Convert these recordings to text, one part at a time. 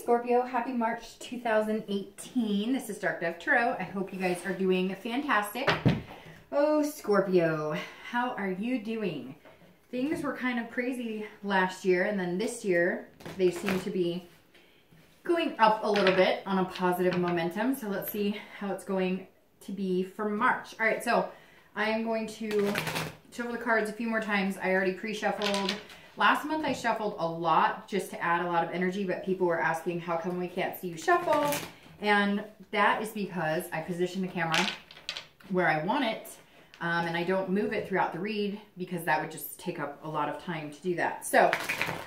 Scorpio, happy March 2018. This is Dark Dove Tarot. I hope you guys are doing fantastic. Oh, Scorpio, how are you doing? Things were kind of crazy last year, and then this year they seem to be going up a little bit on a positive momentum. So let's see how it's going to be for March. All right, so I am going to shuffle the cards a few more times. I already pre-shuffled. Last month I shuffled a lot just to add a lot of energy, but people were asking how come we can't see you shuffle, and that is because I position the camera where I want it, and I don't move it throughout the read because that would just take up a lot of time to do that. So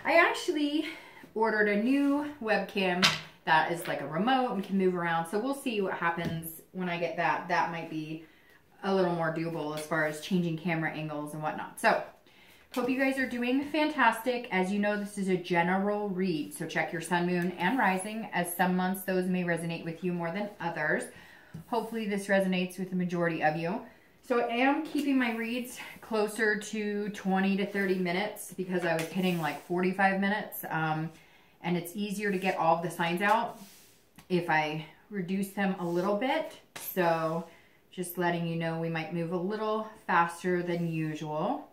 I actually ordered a new webcam that is like a remote and can move around, so we'll see what happens when I get that. That might be a little more doable as far as changing camera angles and whatnot. So hope you guys are doing fantastic. As you know, this is a general read, so check your sun, moon, and rising, as some months those may resonate with you more than others. Hopefully this resonates with the majority of you. So I am keeping my reads closer to 20 to 30 minutes because I was hitting like 45 minutes, and it's easier to get all of the signs out if I reduce them a little bit. So just letting you know we might move a little faster than usual.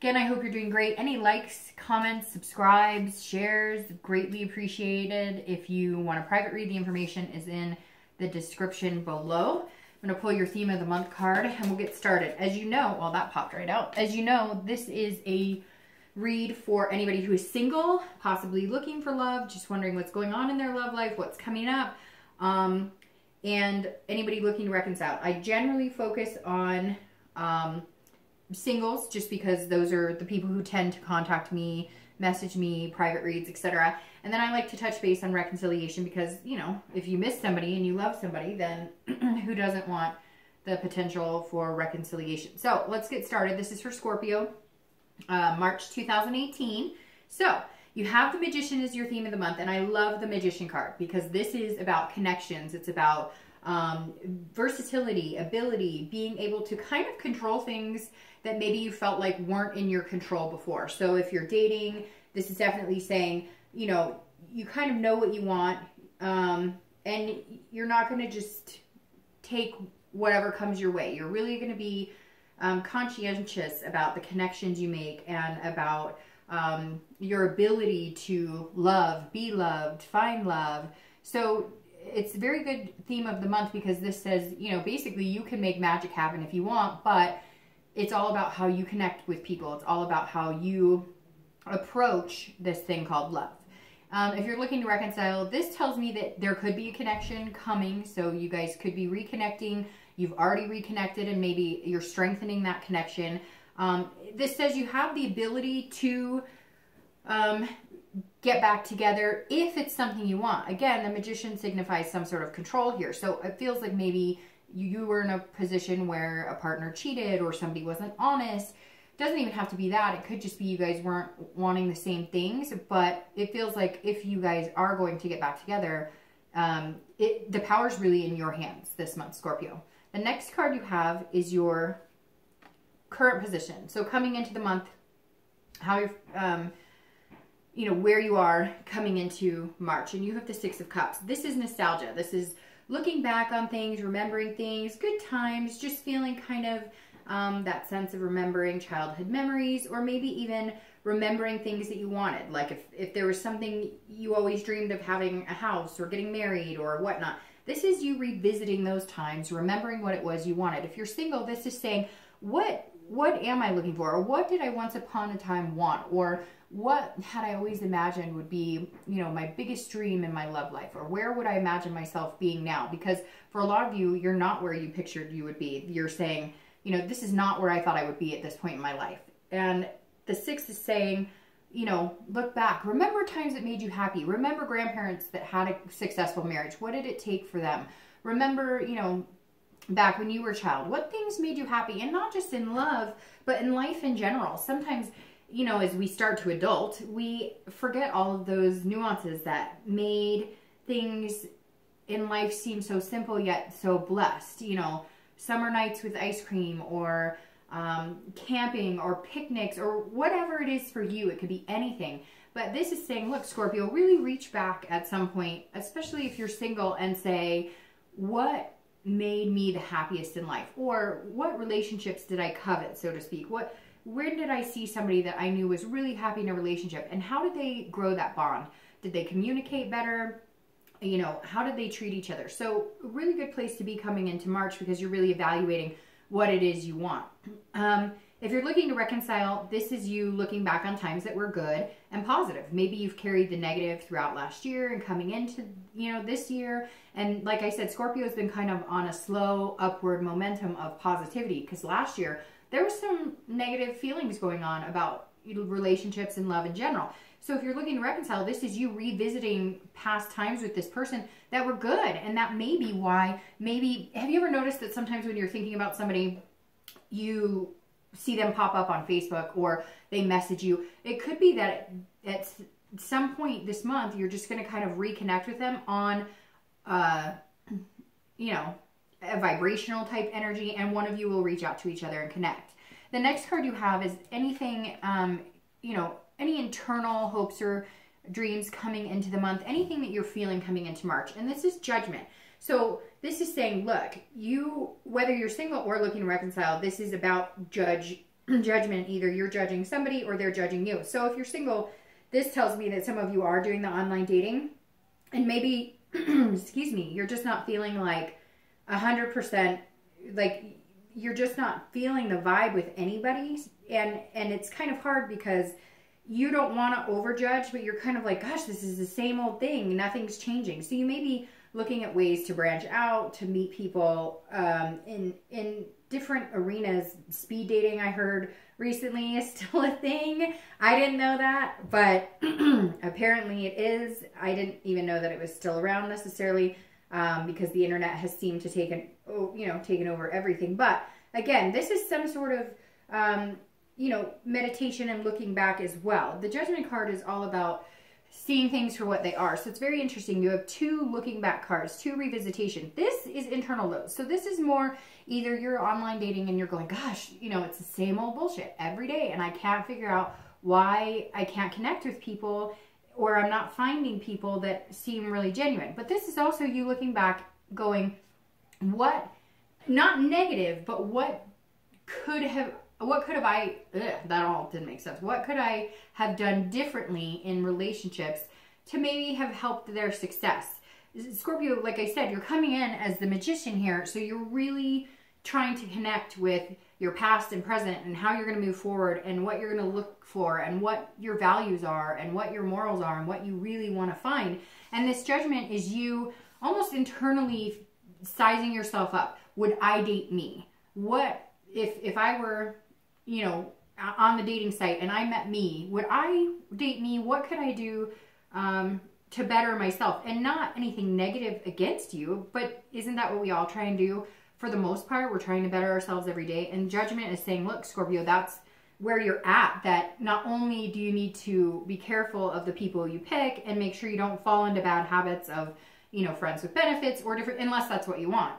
Again, I hope you're doing great. Any likes, comments, subscribes, shares, greatly appreciated. If you want a private read, the information is in the description below. I'm going to pull your theme of the month card and we'll get started. As you know, well, that popped right out. As you know, this is a read for anybody who is single, possibly looking for love, just wondering what's going on in their love life, what's coming up, and anybody looking to reconcile. I generally focus on singles just because those are the people who tend to contact me, message me, private reads, etc. And then I like to touch base on reconciliation because, you know, if you miss somebody and you love somebody, then who doesn't want the potential for reconciliation? So let's get started. This is for Scorpio, March 2018. So you have the Magician as your theme of the month, and I love the Magician card because this is about connections. It's about versatility, ability, being able to kind of control things that maybe you felt like weren't in your control before. So if you're dating, this is definitely saying, you know, you kind of know what you want, and you're not going to just take whatever comes your way. You're really going to be conscientious about the connections you make and about your ability to love, be loved, find love. So it's a very good theme of the month because this says, you know, basically you can make magic happen if you want, but it's all about how you connect with people. It's all about how you approach this thing called love. If you're looking to reconcile, this tells me that there could be a connection coming. So you guys could be reconnecting. You've already reconnected and maybe you're strengthening that connection. This says you have the ability to get back together if it's something you want. Again, the Magician signifies some sort of control here. So it feels like maybe you were in a position where a partner cheated or somebody wasn't honest. It doesn't even have to be that. It could just be you guys weren't wanting the same things, but it feels like if you guys are going to get back together, the power's really in your hands this month, Scorpio. The next card you have is your current position. So coming into the month, how you're, you know, where you are coming into March, and you have the Six of Cups. This is nostalgia. This is looking back on things, remembering things, good times, just feeling kind of that sense of remembering childhood memories, or maybe even remembering things that you wanted. Like if there was something you always dreamed of, having a house or getting married or whatnot. This is you revisiting those times, remembering what it was you wanted. If you're single, this is saying, what am I looking for? Or what did I once upon a time want? Or what had I always imagined would be, you know, my biggest dream in my love life? Or where would I imagine myself being now? Because for a lot of you, you're not where you pictured you would be. You're saying, you know, this is not where I thought I would be at this point in my life. And the Six is saying, you know, look back. Remember times that made you happy. Remember grandparents that had a successful marriage. What did it take for them? Remember, you know, back when you were a child, what things made you happy? And not just in love, but in life in general. Sometimes, you know, as we start to adult, we forget all of those nuances that made things in life seem so simple yet so blessed. You know, summer nights with ice cream, or camping, or picnics, or whatever it is for you. It could be anything. But this is saying, look, Scorpio, really reach back at some point, especially if you're single, and say, what made me the happiest in life? Or what relationships did I covet, so to speak? Where did I see somebody that I knew was really happy in a relationship? And how did they grow that bond? Did they communicate better? You know, how did they treat each other? So a really good place to be coming into March, because you're really evaluating what it is you want. If you're looking to reconcile, this is you looking back on times that were good and positive. Maybe you've carried the negative throughout last year and coming into, you know, this year. And like I said, Scorpio has been kind of on a slow upward momentum of positivity, because last year there was some negative feelings going on about relationships and love in general. So if you're looking to reconcile, this is you revisiting past times with this person that were good. And that may be why, maybe, have you ever noticed that sometimes when you're thinking about somebody, you see them pop up on Facebook or they message you? It could be that at some point this month, you're just going to kind of reconnect with them on, you know, a vibrational type energy, and one of you will reach out to each other and connect. The next card you have is anything, you know, any internal hopes or dreams coming into the month, anything that you're feeling coming into March. And this is Judgment. So this is saying, look, you, whether you're single or looking to reconcile, this is about judgment. Either you're judging somebody or they're judging you. So if you're single, this tells me that some of you are doing the online dating, and maybe, excuse me, you're just not feeling like 100%, like you're just not feeling the vibe with anybody. And it's kind of hard because you don't want to overjudge, but you're kind of like, gosh, this is the same old thing. Nothing's changing. So you may be looking at ways to branch out, to meet people in different arenas. Speed dating, I heard recently, is still a thing. I didn't know that, but apparently it is. I didn't even know that it was still around necessarily, because the internet has seemed to taken over everything. But again, this is some sort of you know, meditation and looking back as well. The Judgment card is all about seeing things for what they are. So it's very interesting. You have two looking back cards, two revisitation. This is internal lows. So this is more either you're online dating and you're going, gosh, you know, it's the same old bullshit every day, and I can't figure out why I can't connect with people, or I'm not finding people that seem really genuine. But this is also you looking back going, what, not negative, but what could have I, that all didn't make sense. What could I have done differently in relationships to maybe have helped their success? Scorpio, like I said, you're coming in as the magician here. So you're really trying to connect with your past and present and how you're going to move forward and what you're going to look for and what your values are and what your morals are and what you really want to find. And this Judgment is you almost internally sizing yourself up. Would I date me? What if I were, you know, on the dating site and I met me, would I date me? What could I do to better myself? And not anything negative against you, but isn't that what we all try and do? For the most part, we're trying to better ourselves every day. And Judgment is saying, look, Scorpio, that's where you're at. That not only do you need to be careful of the people you pick and make sure you don't fall into bad habits of, you know, friends with benefits or different, unless that's what you want.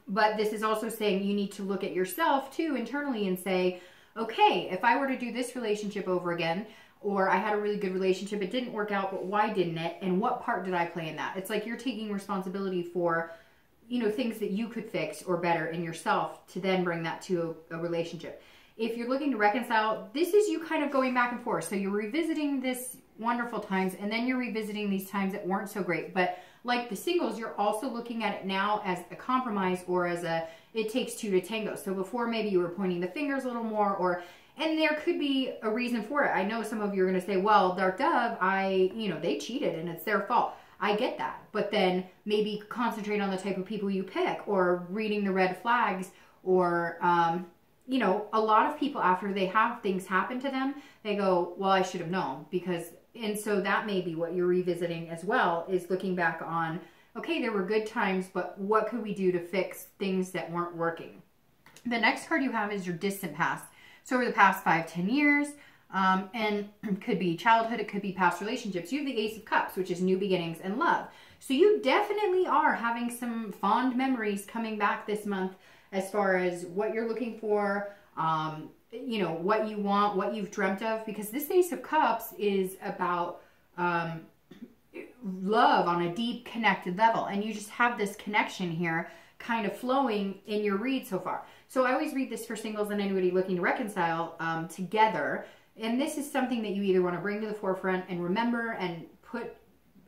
But this is also saying you need to look at yourself too internally and say, okay, if I were to do this relationship over again, or I had a really good relationship, it didn't work out, but why didn't it? And what part did I play in that? It's like you're taking responsibility for, you know, things that you could fix or better in yourself to then bring that to a relationship. If you're looking to reconcile, this is you kind of going back and forth. So you're revisiting this wonderful times, and then you're revisiting these times that weren't so great. But like the singles, you're also looking at it now as a compromise or as a, it takes two to tango. So before maybe you were pointing the fingers a little more, and there could be a reason for it. I know some of you are going to say, well, Dark Dove, you know, they cheated and it's their fault. I get that. But then maybe concentrate on the type of people you pick, or reading the red flags, or, you know, a lot of people after they have things happen to them, they go, well, I should have known, because, and so that may be what you're revisiting as well, is looking back on, okay, there were good times, but what could we do to fix things that weren't working? The next card you have is your distant past. So over the past 5-10 years, and it could be childhood, it could be past relationships. You have the Ace of Cups, which is new beginnings and love. So you definitely are having some fond memories coming back this month as far as what you're looking for. you know, what you want, what you've dreamt of, because this Ace of Cups is about love on a deep connected level, and you just have this connection here kind of flowing in your read so far. So I always read this for singles and anybody looking to reconcile together, and this is something that you either want to bring to the forefront and remember and put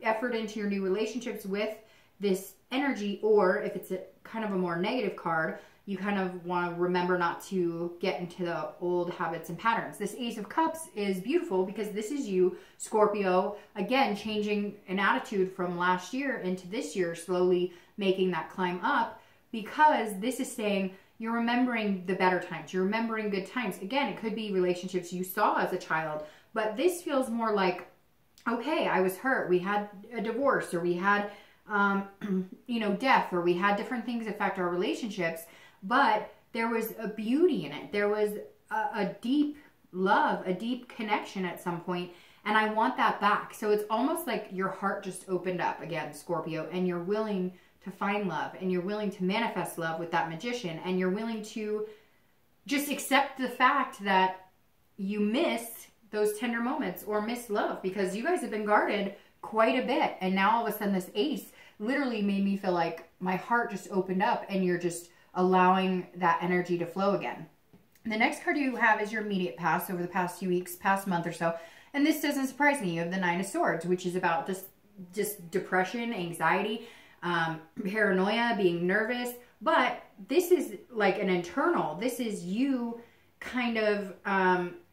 effort into your new relationships with this energy, or if it's a kind of a more negative card, you kind of want to remember not to get into the old habits and patterns. This Ace of Cups is beautiful because this is you, Scorpio, again, changing an attitude from last year into this year, slowly making that climb up, because this is saying you're remembering the better times. You're remembering good times. Again, it could be relationships you saw as a child, but this feels more like, okay, I was hurt. We had a divorce, or we had, you know, death, or we had different things affect our relationships, but there was a beauty in it. There was a deep love, a deep connection at some point, and I want that back. So it's almost like your heart just opened up again, Scorpio, and you're willing to find love, and you're willing to manifest love with that Magician, and you're willing to just accept the fact that you miss those tender moments or miss love, because you guys have been guarded quite a bit, and now all of a sudden this Ace literally made me feel like my heart just opened up, and you're just allowing that energy to flow again. The next card you have is your immediate past, over the past few weeks, past month or so. And this doesn't surprise me. You have the Nine of Swords, which is about just depression, anxiety, paranoia, being nervous. But this is like an internal. This is you kind of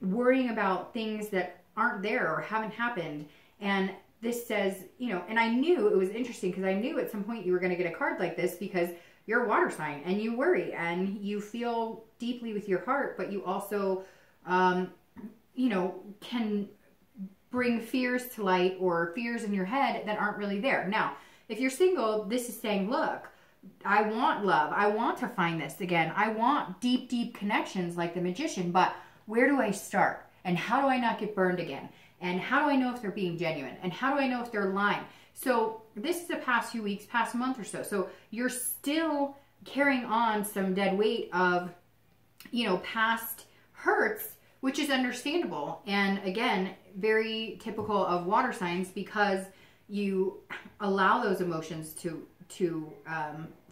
worrying about things that aren't there or haven't happened. And this says, you know, and I knew it was interesting because I knew at some point you were going to get a card like this, because you're a water sign and you worry and you feel deeply with your heart, but you also, you know, can bring fears to light, or fears in your head that aren't really there. Now, if you're single, this is saying, look, I want love. I want to find this again. I want deep, deep connections like the Magician, but where do I start? And how do I not get burned again? And how do I know if they're being genuine? And how do I know if they're lying? So this is the past few weeks, past month or so. So you're still carrying on some dead weight of, you know, past hurts, which is understandable. And again, very typical of water signs, because you allow those emotions to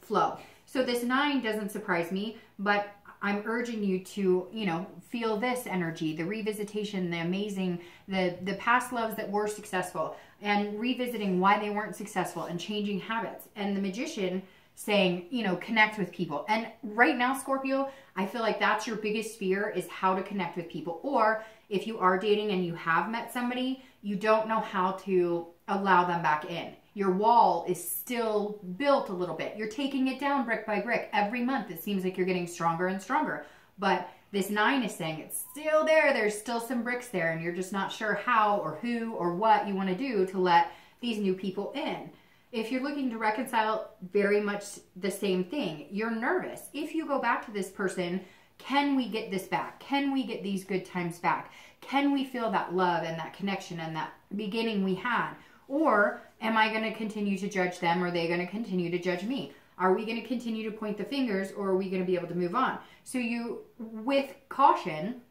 flow. So this 9 doesn't surprise me, but I'm urging you to, you know, feel this energy, the revisitation, the amazing, the past loves that were successful, and revisiting why they weren't successful and changing habits. And the Magician saying, you know, connect with people. And right now, Scorpio, I feel like that's your biggest fear, is how to connect with people. Or if you are dating and you have met somebody, you don't know how to allow them back in. Your wall is still built a little bit. You're taking it down brick by brick. Every month, it seems like you're getting stronger and stronger. But this 9 is saying it's still there. There's still some bricks there, and you're just not sure how or who or what you want to do to let these new people in. If you're looking to reconcile, very much the same thing. You're nervous. If you go back to this person, can we get this back? Can we get these good times back? Can we feel that love and that connection and that beginning we had? Or am I going to continue to judge them, or are they going to continue to judge me? Are we going to continue to point the fingers, or are we going to be able to move on? So you, with caution,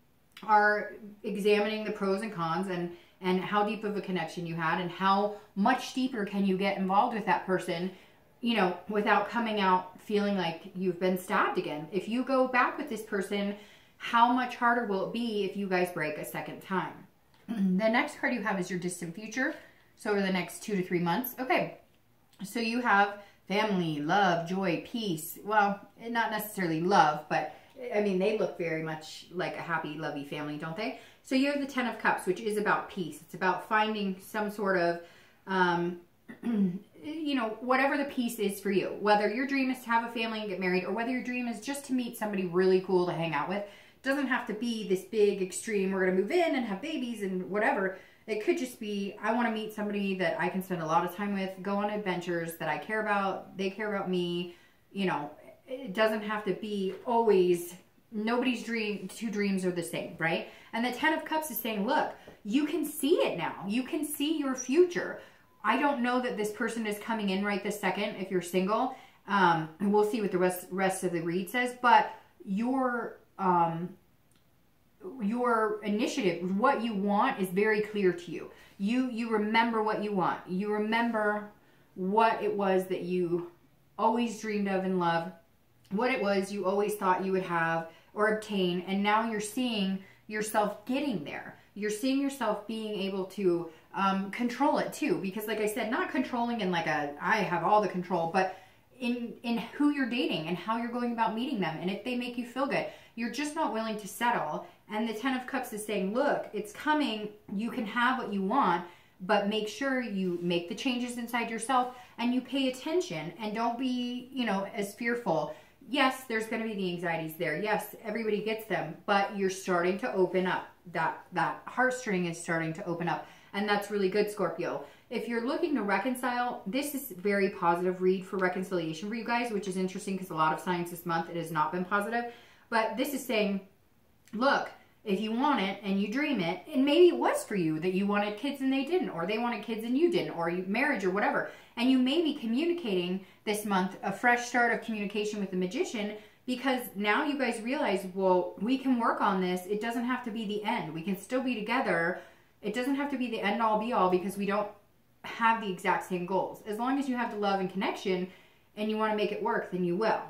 are examining the pros and cons, and how deep of a connection you had, and how much deeper can you get involved with that person, you know, without coming out feeling like you've been stabbed again. If you go back with this person, how much harder will it be if you guys break a second time? The next card you have is your distant future. So over the next 2 to 3 months. Okay, so you have family, love, joy, peace. Well, not necessarily love, but I mean, they look very much like a happy, lovey family, don't they? So you have the 10 of Cups, which is about peace. It's about finding some sort of, you know, whatever the peace is for you. Whether your dream is to have a family and get married, or whether your dream is just to meet somebody really cool to hang out with. It doesn't have to be this big extreme, we're going to move in and have babies and whatever. It could just be, I want to meet somebody that I can spend a lot of time with, go on adventures that I care about, they care about me. You know, it doesn't have to be always, nobody's two dreams are the same, right? And the 10 of Cups is saying, look, you can see it now. You can see your future. I don't know that this person is coming in right this second if you're single. And we'll see what the rest of the read says. But your your initiative, what you want is very clear to you. You remember what you want. You remember what it was that you always dreamed of and loved, what it was you always thought you would have or obtain, and now you're seeing yourself getting there. You're seeing yourself being able to control it too, because like I said, not controlling in like a, I have all the control, but in who you're dating and how you're going about meeting them, and if they make you feel good. You're just not willing to settle. And the Ten of Cups is saying, look, it's coming. You can have what you want, but make sure you make the changes inside yourself and you pay attention and don't be, you know, as fearful. Yes, there's going to be the anxieties there. Yes, everybody gets them, but you're starting to open up. That heartstring is starting to open up, and that's really good, Scorpio. If you're looking to reconcile, this is very positive read for reconciliation for you guys, which is interesting because a lot of signs this month, it has not been positive. But this is saying, look, if you want it and you dream it, and maybe it was for you that you wanted kids and they didn't, or they wanted kids and you didn't, or marriage or whatever, and you may be communicating this month a fresh start of communication with the Magician, because now you guys realize, well, we can work on this. It doesn't have to be the end. We can still be together. It doesn't have to be the end all be all because we don't have the exact same goals. As long as you have the love and connection and you want to make it work, then you will.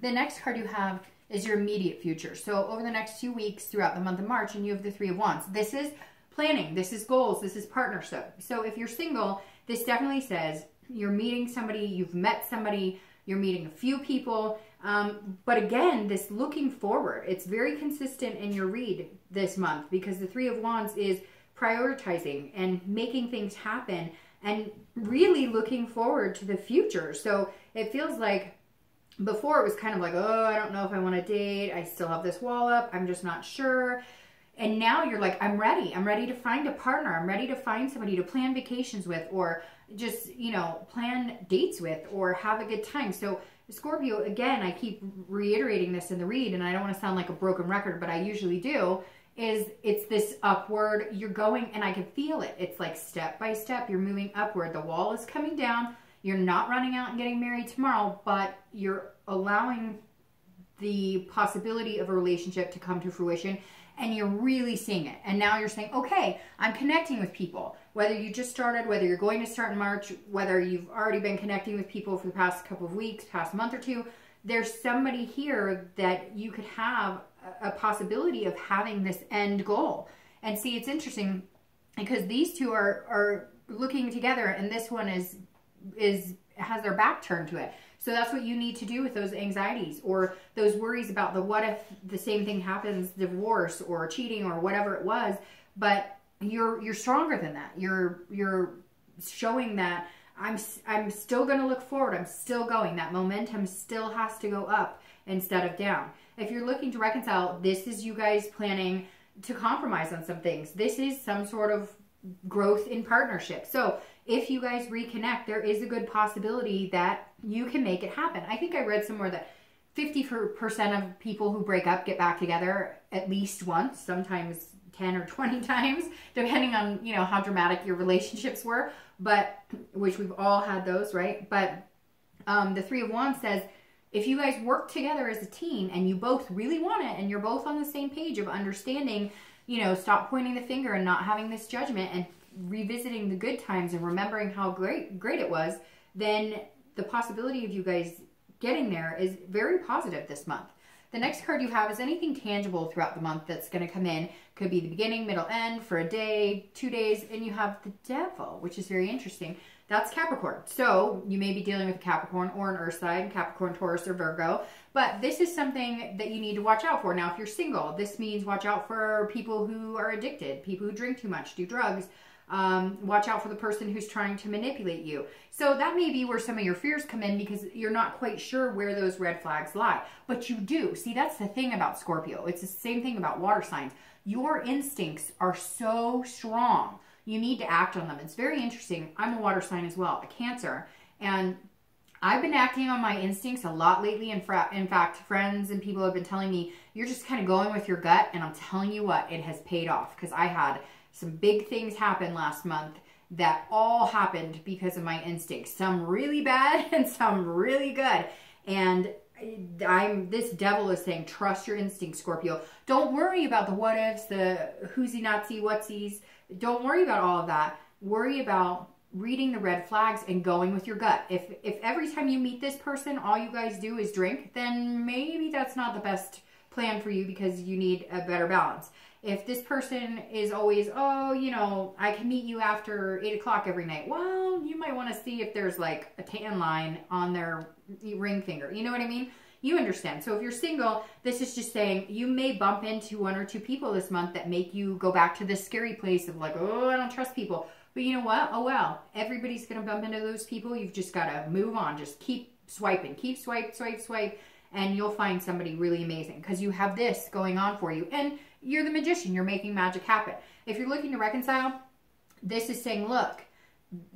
The next card you have is your immediate future. So over the next 2 weeks throughout the month of March, and you have the Three of Wands. This is planning. This is goals. This is partnership. So if you're single, this definitely says you're meeting somebody, you've met somebody, you're meeting a few people. But again, this looking forward, it's very consistent in your read this month because the Three of Wands is prioritizing and making things happen and really looking forward to the future. So it feels like before it was kind of like, oh, I don't know if I want to date. I still have this wall up. I'm just not sure. And now you're like, I'm ready. I'm ready to find a partner. I'm ready to find somebody to plan vacations with, or just, you know, plan dates with, or have a good time. So Scorpio, again, I keep reiterating this in the read, and I don't want to sound like a broken record, but I usually do, is it's this upward, you're going, and I can feel it. It's like step by step, you're moving upward. The wall is coming down. You're not running out and getting married tomorrow, but you're allowing the possibility of a relationship to come to fruition, and you're really seeing it. And now you're saying, okay, I'm connecting with people. Whether you just started, whether you're going to start in March, whether you've already been connecting with people for the past couple of weeks, past month or two, there's somebody here that you could have a possibility of having this end goal. And see, it's interesting because these two are looking together, and this one has their back turned to it. So that's what you need to do with those anxieties or those worries about the what if the same thing happens, divorce or cheating or whatever it was. But you're stronger than that. You're showing that I'm still going to look forward. I'm still going. That momentum still has to go up instead of down. If you're looking to reconcile, this is you guys planning to compromise on some things. This is some sort of growth in partnership. So if you guys reconnect, there is a good possibility that you can make it happen. I think I read somewhere that 50% of people who break up get back together at least once, sometimes 10 or 20 times, depending on, you know, how dramatic your relationships were, but which we've all had those, right? But the Three of Wands says, if you guys work together as a team and you both really want it and you're both on the same page of understanding, you know, stop pointing the finger and not having this judgment and revisiting the good times and remembering how great it was, then the possibility of you guys getting there is very positive this month. The next card you have is anything tangible throughout the month that's going to come in. Could be the beginning, middle, end, for a day, 2 days, and you have the Devil, which is very interesting. That's Capricorn. So you may be dealing with a Capricorn or an Earth sign, Capricorn, Taurus, or Virgo. But this is something that you need to watch out for. Now, if you're single, this means watch out for people who are addicted, people who drink too much, do drugs. Watch out for the person who's trying to manipulate you. So that may be where some of your fears come in because you're not quite sure where those red flags lie. But you do. See, that's the thing about Scorpio. It's the same thing about water signs. Your instincts are so strong. You need to act on them. It's very interesting. I'm a water sign as well, a Cancer. And I've been acting on my instincts a lot lately. In fact, friends and people have been telling me, you're just kind of going with your gut. And I'm telling you what, it has paid off because I had some big things happen last month that all happened because of my instincts. Some really bad and some really good. And this devil is saying, trust your instincts, Scorpio. Don't worry about the what ifs, the who'sy, notsy, whatsies. Don't worry about all of that. Worry about reading the red flags and going with your gut. If every time you meet this person, all you guys do is drink, then maybe that's not the best plan for you, because you need a better balance. If this person is always, oh, you know, I can meet you after 8 o'clock every night, well, you might want to see if there's like a tan line on their ring finger. You know what I mean? You understand. So if you're single, this is just saying you may bump into 1 or 2 people this month that make you go back to this scary place of like, oh, I don't trust people. But you know what? Oh, well, everybody's going to bump into those people. You've just got to move on. Just keep swiping. Keep swipe, swipe, swipe. And you'll find somebody really amazing, because you have this going on for you. And you're the magician. You're making magic happen. If you're looking to reconcile, this is saying, look,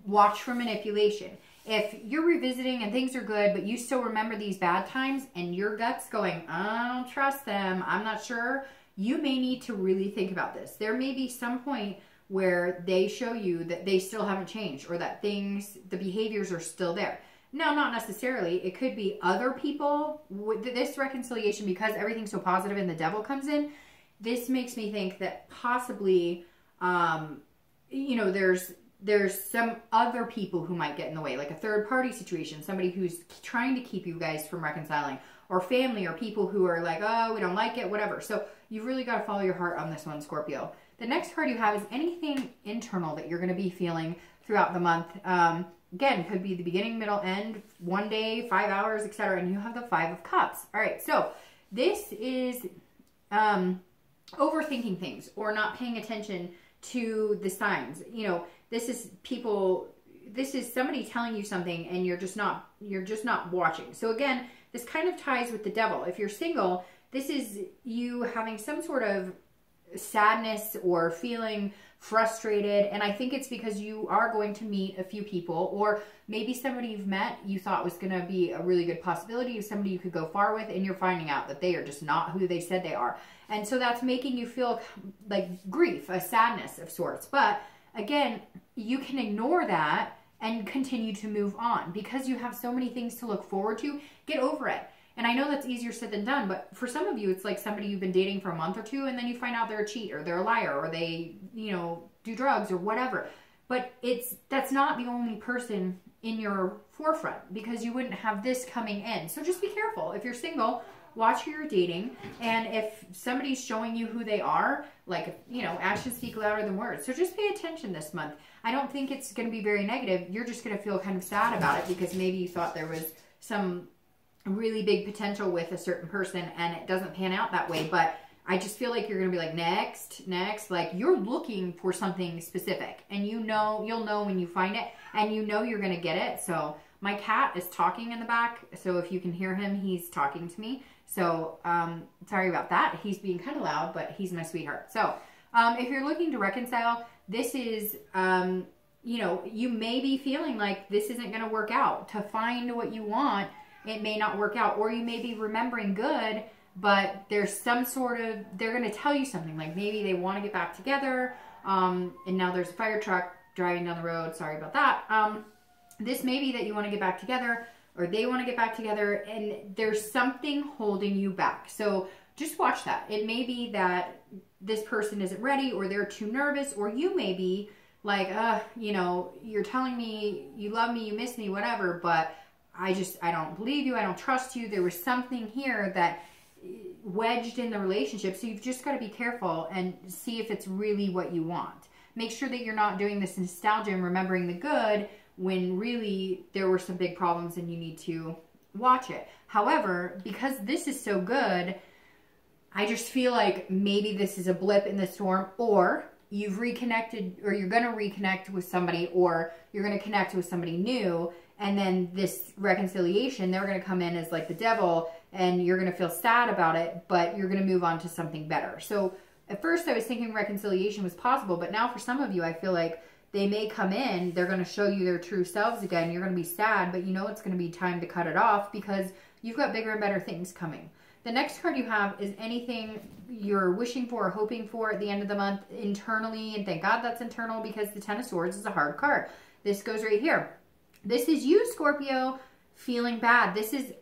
watch for manipulation. If you're revisiting and things are good, but you still remember these bad times and your gut's going, I don't trust them, I'm not sure, you may need to really think about this. There may be some point where they show you that they still haven't changed, or that things, the behaviors are still there. Now, not necessarily. It could be other people. With this reconciliation, because everything's so positive and the devil comes in, this makes me think that possibly, you know, there's some other people who might get in the way, like a third party situation, somebody who's trying to keep you guys from reconciling, or family, or people who are like, oh, we don't like it, whatever. So you've really got to follow your heart on this one, Scorpio. The next card you have is anything internal that you're going to be feeling throughout the month. Again, could be the beginning, middle, end, 1 day, 5 hours, etc. And you have the 5 of Cups. All right, so this is overthinking things, or not paying attention to the signs. You know, this is somebody telling you something and you're just not watching. So again, this kind of ties with the devil. If you're single, this is you having some sort of sadness or feeling frustrated, and I think it's because you are going to meet a few people, or maybe somebody you've met you thought was going to be a really good possibility of somebody you could go far with, and you're finding out that they are just not who they said they are. And so that's making you feel like grief, a sadness of sorts. But again, you can ignore that and continue to move on, because you have so many things to look forward to. Get over it. And I know that's easier said than done, but for some of you, it's like somebody you've been dating for a month or two, and then you find out they're a cheat, or they're a liar, or they, you know, do drugs or whatever. But that's not the only person in your forefront, because you wouldn't have this coming in. So just be careful. If you're single, watch who you're dating. And if somebody's showing you who they are, like, you know, actions speak louder than words. So just pay attention this month. I don't think it's going to be very negative. You're just going to feel kind of sad about it, because maybe you thought there was some really big potential with a certain person and it doesn't pan out that way. But I just feel like you're going to be like, next, like you're looking for something specific, and you know, you'll know when you find it, and you know you're going to get it. So my cat is talking in the back. So if you can hear him, he's talking to me. So sorry about that. He's being kind of loud, but he's my sweetheart. So if you're looking to reconcile, this is, you know, you may be feeling like this isn't going to work out. To find what you want, it may not work out, or you may be remembering good, but there's some sort of, they're going to tell you something, like maybe they want to get back together, and now there's a fire truck driving down the road. Sorry about that. This may be that you want to get back together, or they want to get back together, and there's something holding you back. So just watch that. It may be that this person isn't ready, or they're too nervous, or you may be like, you know, you're telling me you love me, you miss me, whatever, but I don't believe you. I don't trust you. There was something here that wedged in the relationship. So you've just got to be careful and see if it's really what you want. Make sure that you're not doing this nostalgia and remembering the good when really there were some big problems and you need to watch it. However, because this is so good, I just feel like maybe this is a blip in the storm, or you've reconnected, or you're going to reconnect with somebody, or you're going to connect with somebody new. And then this reconciliation, they're going to come in as like the devil, and you're going to feel sad about it, but you're going to move on to something better. So at first I was thinking reconciliation was possible, but now for some of you, I feel like they may come in, they're going to show you their true selves again. You're going to be sad, but you know it's going to be time to cut it off, because you've got bigger and better things coming. The next card you have is anything you're wishing for or hoping for at the end of the month internally, and thank God that's internal, because the Ten of Swords is a hard card. This goes right here. This is you, Scorpio, feeling bad. This is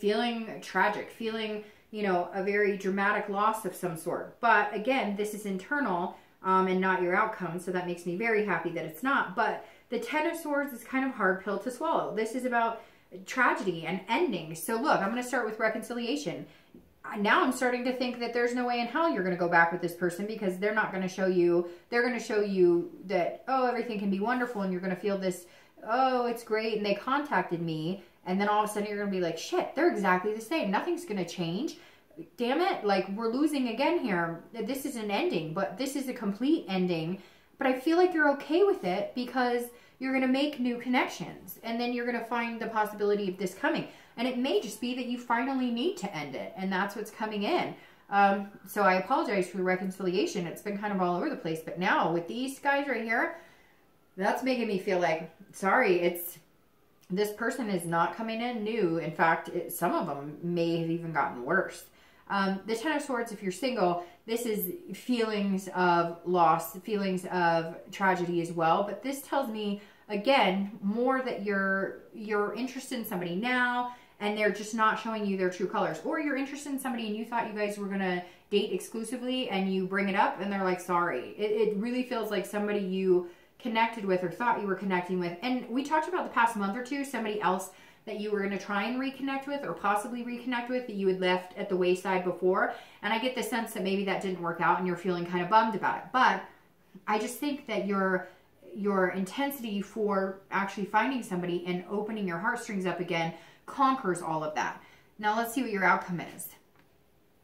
feeling tragic, feeling, you know, a very dramatic loss of some sort. But again, this is internal and not your outcome. So that makes me very happy that it's not. But the Ten of Swords is kind of a hard pill to swallow. This is about tragedy and ending. So look, I'm going to start with reconciliation. Now I'm starting to think that there's no way in hell you're going to go back with this person, because they're not going to show you, they're going to show you that, oh, everything can be wonderful, and you're going to feel this, oh, it's great, and they contacted me, and then all of a sudden you're going to be like, shit, they're exactly the same. Nothing's going to change. Damn it, like, we're losing again here. This is an ending, but this is a complete ending. But I feel like you're okay with it because you're going to make new connections, and then you're going to find the possibility of this coming. And it may just be that you finally need to end it, and that's what's coming in. So I apologize for the reconciliation. It's been kind of all over the place. But now with these guys right here, that's making me feel like, sorry, this person is not coming in new. In fact, some of them may have even gotten worse. The Ten of Swords, if you're single, this is feelings of loss, feelings of tragedy as well. But this tells me, again, more that you're interested in somebody now, and they're just not showing you their true colors. Or you're interested in somebody and you thought you guys were going to date exclusively, and you bring it up and they're like, sorry. It really feels like somebody you connected with or thought you were connecting with. And we talked about the past month or two, somebody else that you were going to try and reconnect with, or possibly reconnect with, that you had left at the wayside before. And I get the sense that maybe that didn't work out and you're feeling kind of bummed about it. But I just think that your intensity for actually finding somebody and opening your heartstrings up again conquers all of that. Now let's see what your outcome is.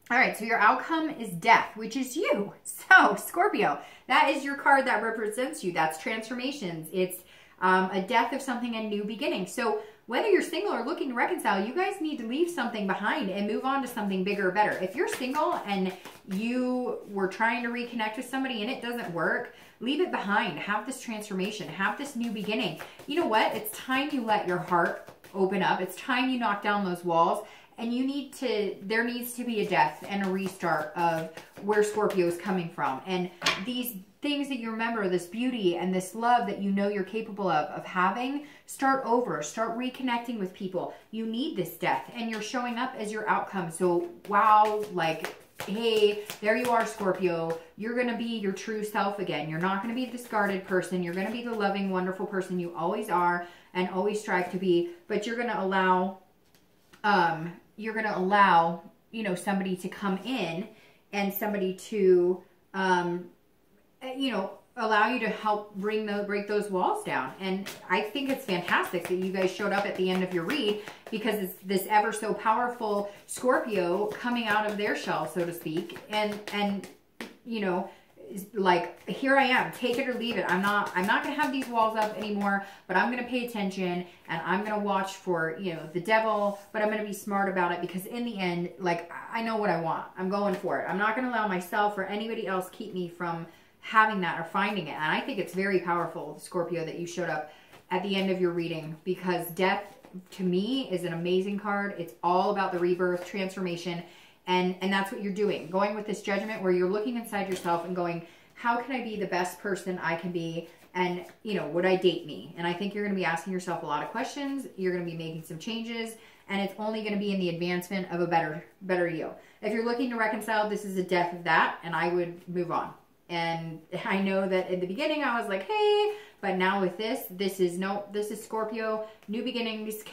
All right, so your outcome is death, which is you. So Scorpio, that is your card that represents you. That's transformations. It's a death of something and new beginning. So whether you're single or looking to reconcile, you guys need to leave something behind and move on to something bigger or better. If you're single and you were trying to reconnect with somebody and it doesn't work, leave it behind. Have this transformation. Have this new beginning. You know what? It's time you let your heart open up. It's time you knock down those walls. And there needs to be a death and a restart of where Scorpio is coming from. And these things that you remember, this beauty and this love that you know you're capable of having, start over. Start reconnecting with people. You need this death, and you're showing up as your outcome. So, wow, like, hey, there you are, Scorpio. You're going to be your true self again. You're not going to be the discarded person. You're going to be the loving, wonderful person you always are and always strive to be. But you're going to allow... you know, somebody to come in and somebody to, you know, allow you to help break those walls down. And I think it's fantastic that you guys showed up at the end of your read, because it's this ever so powerful Scorpio coming out of their shell, so to speak. And, you know, like, here I am, take it or leave it. I'm not going to have these walls up anymore, but I'm going to pay attention, and I'm going to watch for, you know, the devil, but I'm going to be smart about it, because in the end, like, I know what I want. I'm going for it. I'm not going to allow myself or anybody else keep me from having that or finding it. And I think it's very powerful, Scorpio, that you showed up at the end of your reading, because death, to me, is an amazing card. It's all about the rebirth, transformation. And that's what you're doing. Going with this judgment where you're looking inside yourself and going, how can I be the best person I can be? And, you know, would I date me? And I think you're going to be asking yourself a lot of questions. You're going to be making some changes. And it's only going to be in the advancement of a better you. If you're looking to reconcile, this is a death of that. And I would move on. And I know that in the beginning I was like, hey, but now with this is Scorpio, new beginnings,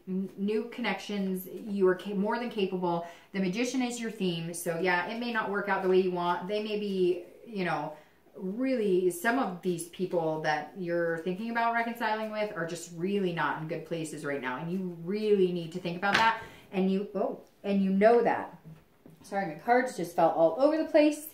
new connections. You are more than capable. The Magician is your theme. So yeah, it may not work out the way you want. They may be, you know, really, some of these people that you're thinking about reconciling with are just really not in good places right now. And you really need to think about that. And you know that. Sorry, my cards just fell all over the place.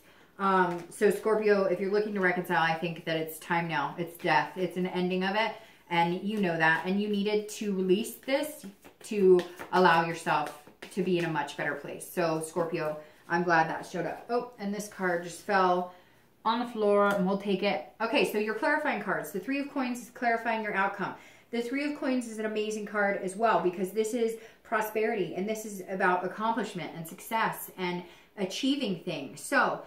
So Scorpio, if you're looking to reconcile, I think that it's time now. It's death. It's an ending of it. And you know that. And you needed to release this to allow yourself to be in a much better place. So Scorpio, I'm glad that showed up. Oh, and this card just fell on the floor, and we'll take it. Okay, so your clarifying cards. The Three of Coins is clarifying your outcome. The Three of Coins is an amazing card as well, because this is prosperity, and this is about accomplishment and success and achieving things. So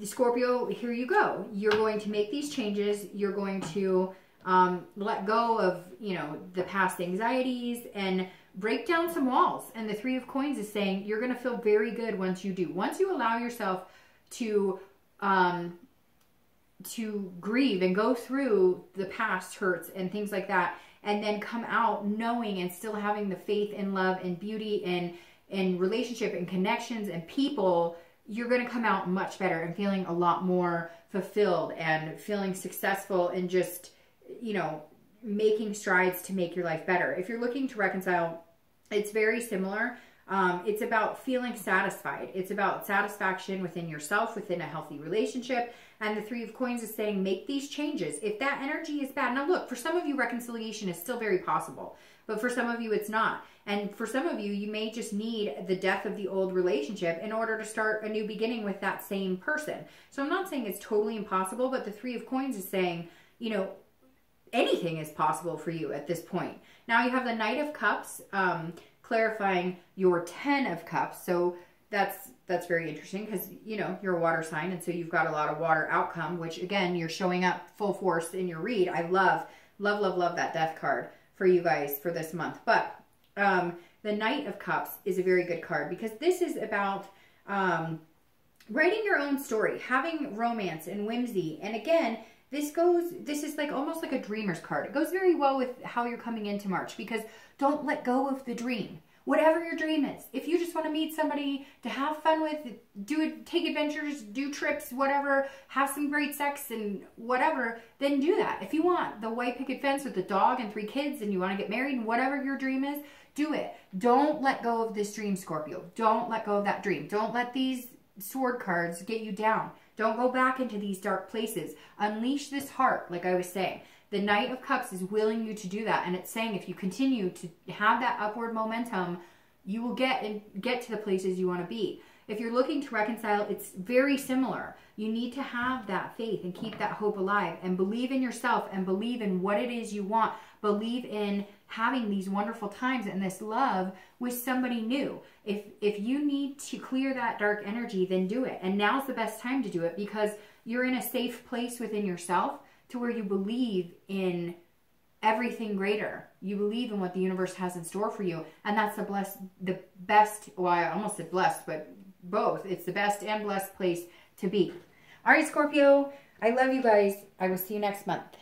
Scorpio, here you go. You're going to make these changes. You're going to let go of, you know, the past anxieties and break down some walls. And the Three of Coins is saying you're going to feel very good once you do. Once you allow yourself to grieve and go through the past hurts and things like that, and then come out knowing and still having the faith and love and beauty and relationship and connections and people, you're going to come out much better and feeling a lot more fulfilled and feeling successful and just, you know, making strides to make your life better. If you're looking to reconcile, it's very similar. It's about feeling satisfied. It's about satisfaction within yourself, within a healthy relationship. And the Three of Coins is saying, make these changes. If that energy is bad, now look, for some of you, reconciliation is still very possible, but for some of you, it's not. And for some of you, you may just need the death of the old relationship in order to start a new beginning with that same person. So I'm not saying it's totally impossible, but the Three of Coins is saying, you know, anything is possible for you at this point. Now you have the Knight of Cups, clarifying your 10 of Cups. So that's very interesting because, you know, you're a water sign, and so you've got a lot of water outcome, which again, you're showing up full force in your read. I love that Death card for you guys for this month. But the Knight of Cups is a very good card because this is about writing your own story, having romance and whimsy. And again, this is like almost like a dreamer's card. It goes very well with how you're coming into March because don't let go of the dream. Whatever your dream is. If you just want to meet somebody to have fun with, take adventures, do trips, whatever, have some great sex and whatever, then do that. If you want the white picket fence with the dog and 3 kids and you want to get married and whatever your dream is, do it. Don't let go of this dream, Scorpio. Don't let go of that dream. Don't let these sword cards get you down. Don't go back into these dark places. Unleash this heart, like I was saying. The Knight of Cups is willing you to do that. And it's saying if you continue to have that upward momentum, you will get to the places you want to be. If you're looking to reconcile, it's very similar. You need to have that faith and keep that hope alive and believe in yourself and believe in what it is you want. Believe in having these wonderful times and this love with somebody new. If you need to clear that dark energy, then do it. And now's the best time to do it because you're in a safe place within yourself to where you believe in everything greater. You believe in what the universe has in store for you. And that's the best, well, I almost said blessed, but both. It's the best and blessed place to be. All right, Scorpio, I love you guys. I will see you next month.